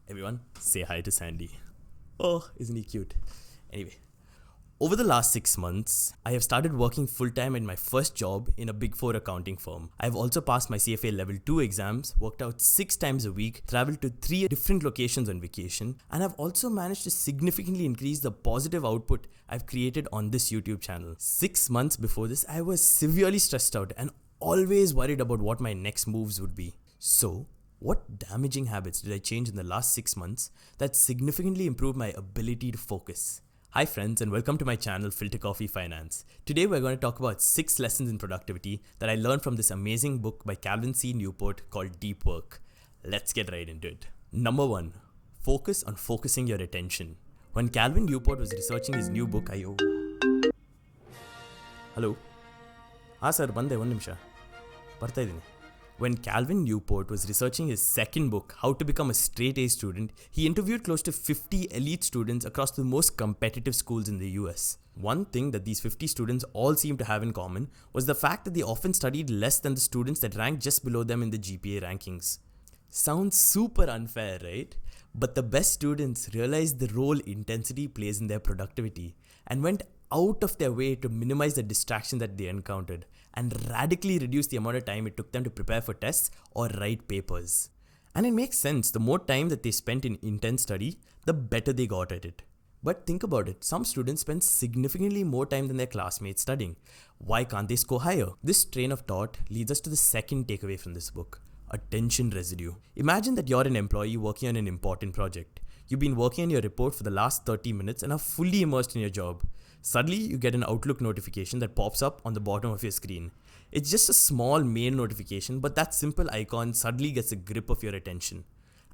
Everyone, say hi to Sandy. Oh, isn't he cute? Anyway, over the last 6 months, I have started working full time in my first job in a Big Four accounting firm. I have also passed my CFA Level 2 exams, worked out 6 times a week, traveled to 3 different locations on vacation, and have also managed to significantly increase the positive output I've created on this YouTube channel. 6 months before this, I was severely stressed out and always worried about what my next moves would be. So, what damaging habits did I change in the last 6 months that significantly improved my ability to focus? Hi friends, and welcome to my channel Filter Coffee Finance. Today we're going to talk about 6 lessons in productivity that I learned from this amazing book by Calvin C. Newport called Deep Work. Let's get right into it. Number 1. Focus on focusing your attention. When Calvin Newport was researching his new book, Hello? Sir, bande 1 ನಿಮಿಷ ಬರ್ತಾ ಇದ್ದೀನಿ. When Calvin Newport was researching his second book, How to Become a Straight A Student, he interviewed close to 50 elite students across the most competitive schools in the US. One thing that these 50 students all seemed to have in common was the fact that they often studied less than the students that ranked just below them in the GPA rankings. Sounds super unfair, right? But the best students realized the role intensity plays in their productivity and went out of their way to minimize the distraction that they encountered and radically reduce the amount of time it took them to prepare for tests or write papers. And it makes sense. The more time that they spent in intense study, the better they got at it. But think about it, some students spend significantly more time than their classmates studying. Why can't they score higher? This train of thought leads us to the second takeaway from this book: attention residue. Imagine that you're an employee working on an important project. You've been working on your report for the last 30 minutes and are fully immersed in your job. Suddenly, you get an Outlook notification that pops up on the bottom of your screen. It's just a small mail notification, but that simple icon suddenly gets a grip of your attention.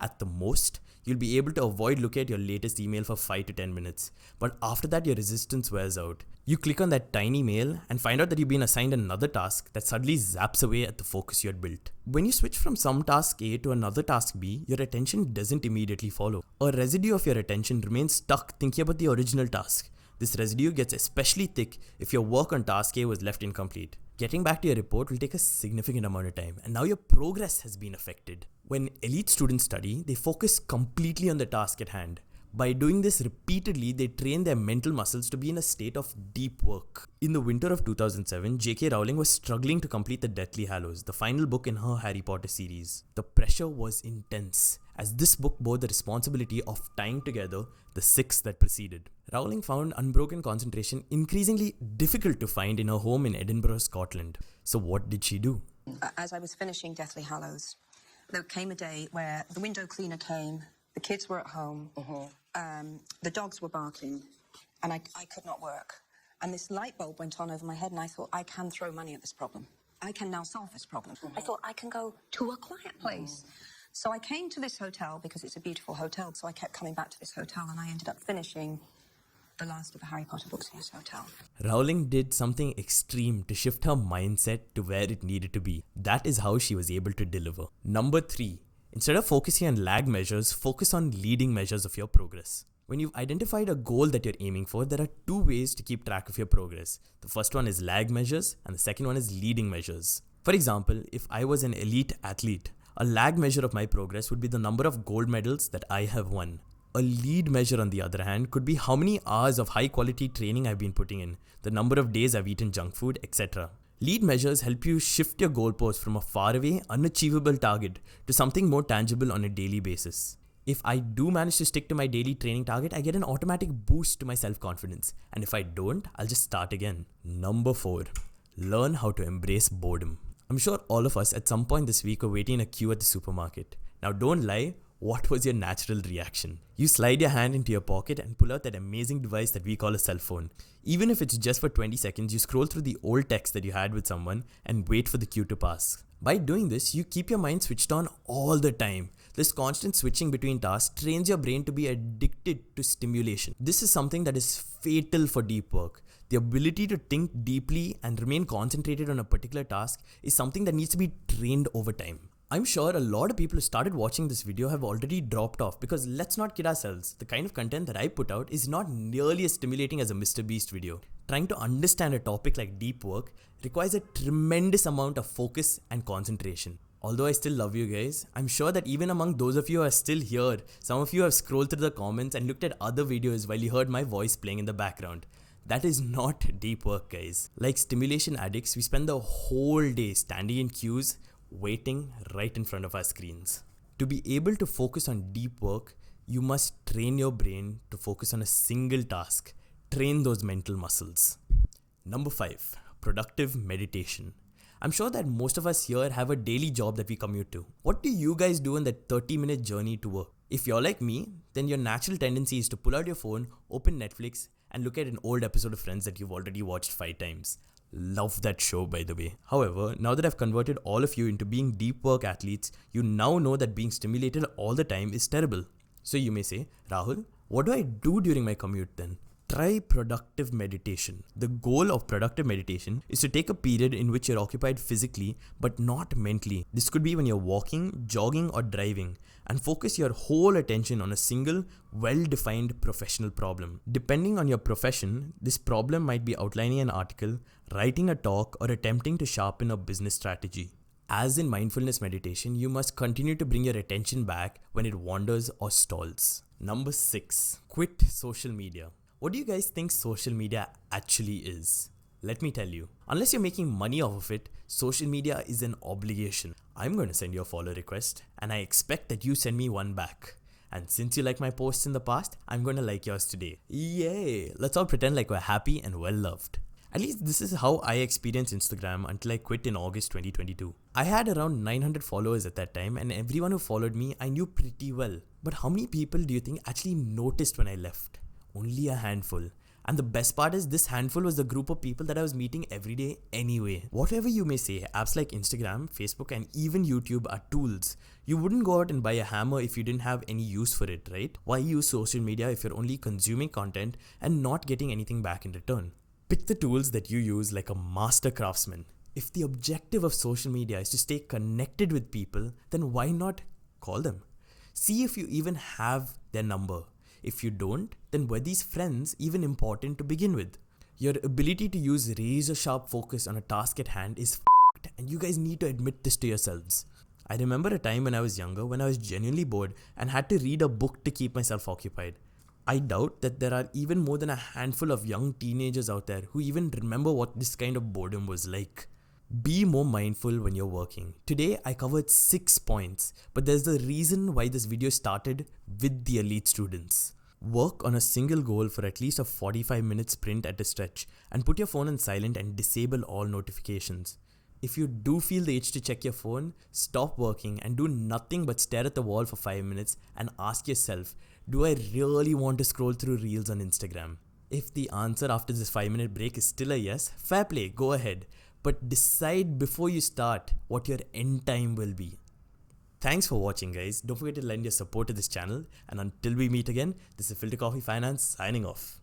At the most, you'll be able to avoid looking at your latest email for 5 to 10 minutes, but after that your resistance wears out. You click on that tiny mail and find out that you've been assigned another task that suddenly zaps away at the focus you had built. When you switch from some task A to another task B, your attention doesn't immediately follow. A residue of your attention remains stuck thinking about the original task. This residue gets especially thick if your work on task A was left incomplete. Getting back to your report will take a significant amount of time, and now your progress has been affected. When elite students study, they focus completely on the task at hand. By doing this repeatedly, they train their mental muscles to be in a state of deep work. In the winter of 2007, J.K. Rowling was struggling to complete The Deathly Hallows, the final book in her Harry Potter series. The pressure was intense, as this book bore the responsibility of tying together the 6 that preceded. Rowling found unbroken concentration increasingly difficult to find in her home in Edinburgh, Scotland. So what did she do? As I was finishing Deathly Hallows, there came a day where the window cleaner came, the kids were at home, the dogs were barking, and I could not work. And this light bulb went on over my head, and I thought, I can throw money at this problem. I can now solve this problem. I thought, I can go to a quiet place. So I came to this hotel because it's a beautiful hotel, so I kept coming back to this hotel, and I ended up finishing the last of the Harry Potter books in this hotel. Rowling did something extreme to shift her mindset to where it needed to be. That is how she was able to deliver. Number 3. Instead of focusing on lag measures, focus on leading measures of your progress. When you've identified a goal that you're aiming for, there are 2 ways to keep track of your progress. The first one is lag measures, and the second one is leading measures. For example, if I was an elite athlete, a lag measure of my progress would be the number of gold medals that I have won. A lead measure, on the other hand, could be how many hours of high quality training I've been putting in, the number of days I've eaten junk food, etc. Lead measures help you shift your goalpost from a faraway, unachievable target to something more tangible on a daily basis. If I do manage to stick to my daily training target, I get an automatic boost to my self-confidence. And if I don't, I'll just start again. Number 4. Learn how to embrace boredom. I'm sure all of us at some point this week were waiting in a queue at the supermarket. Now don't lie. What was your natural reaction? You slide your hand into your pocket and pull out that amazing device that we call a cell phone. Even if it's just for 20 seconds, you scroll through the old text that you had with someone and wait for the queue to pass. By doing this, you keep your mind switched on all the time. This constant switching between tasks trains your brain to be addicted to stimulation. This is something that is fatal for deep work. The ability to think deeply and remain concentrated on a particular task is something that needs to be trained over time. I'm sure a lot of people who started watching this video have already dropped off because let's not kid ourselves, the kind of content that I put out is not nearly as stimulating as a Mr. Beast video. Trying to understand a topic like deep work requires a tremendous amount of focus and concentration. Although I still love you guys, I'm sure that even among those of you who are still here, some of you have scrolled through the comments and looked at other videos while you heard my voice playing in the background. That is not deep work, guys. Like stimulation addicts, we spend the whole day standing in queues, waiting right in front of our screens. To be able to focus on deep work, you must train your brain to focus on a single task. Train those mental muscles. Number 5, productive meditation. I'm sure that most of us here have a daily job that we commute to. What do you guys do in that 30-minute journey to work? If you're like me, then your natural tendency is to pull out your phone, open Netflix, and look at an old episode of Friends that you've already watched 5 times. Love that show, by the way. However, now that I've converted all of you into being deep work athletes, you now know that being stimulated all the time is terrible. So you may say, Rahul, what do I do during my commute then? Try productive meditation. The goal of productive meditation is to take a period in which you're occupied physically but not mentally. This could be when you're walking, jogging, or driving, and focus your whole attention on a single, well-defined professional problem. Depending on your profession, this problem might be outlining an article, writing a talk, or attempting to sharpen a business strategy. As in mindfulness meditation, you must continue to bring your attention back when it wanders or stalls. Number 6, quit social media. What do you guys think social media actually is? Let me tell you. Unless you're making money off of it, social media is an obligation. I'm going to send you a follow request and I expect that you send me one back. And since you like my posts in the past, I'm going to like yours today. Yay! Let's all pretend like we're happy and well loved. At least this is how I experienced Instagram until I quit in August 2022. I had around 900 followers at that time and everyone who followed me I knew pretty well. But how many people do you think actually noticed when I left? Only a handful. And the best part is this handful was the group of people that I was meeting every day anyway. Whatever you may say, apps like Instagram, Facebook, and even YouTube are tools. You wouldn't go out and buy a hammer if you didn't have any use for it, right? Why use social media if you're only consuming content and not getting anything back in return? Pick the tools that you use like a master craftsman. If the objective of social media is to stay connected with people, then why not call them? See if you even have their number. If you don't, then were these friends even important to begin with? Your ability to use razor-sharp focus on a task at hand is f***ed, and you guys need to admit this to yourselves. I remember a time when I was younger when I was genuinely bored and had to read a book to keep myself occupied. I doubt that there are even more than a handful of young teenagers out there who even remember what this kind of boredom was like. Be more mindful when you're working. Today I covered 6 points, but there's a reason why this video started with the elite students. Work on a single goal for at least a 45-minute sprint at a stretch and put your phone on silent and disable all notifications. If you do feel the itch to check your phone, stop working and do nothing but stare at the wall for 5 minutes and ask yourself, do I really want to scroll through reels on Instagram? If the answer after this 5-minute break is still a yes, fair play, go ahead. But decide before you start what your end time will be. Thanks for watching, guys. Don't forget to lend your support to this channel. And until we meet again, this is Filter Coffee Finance signing off.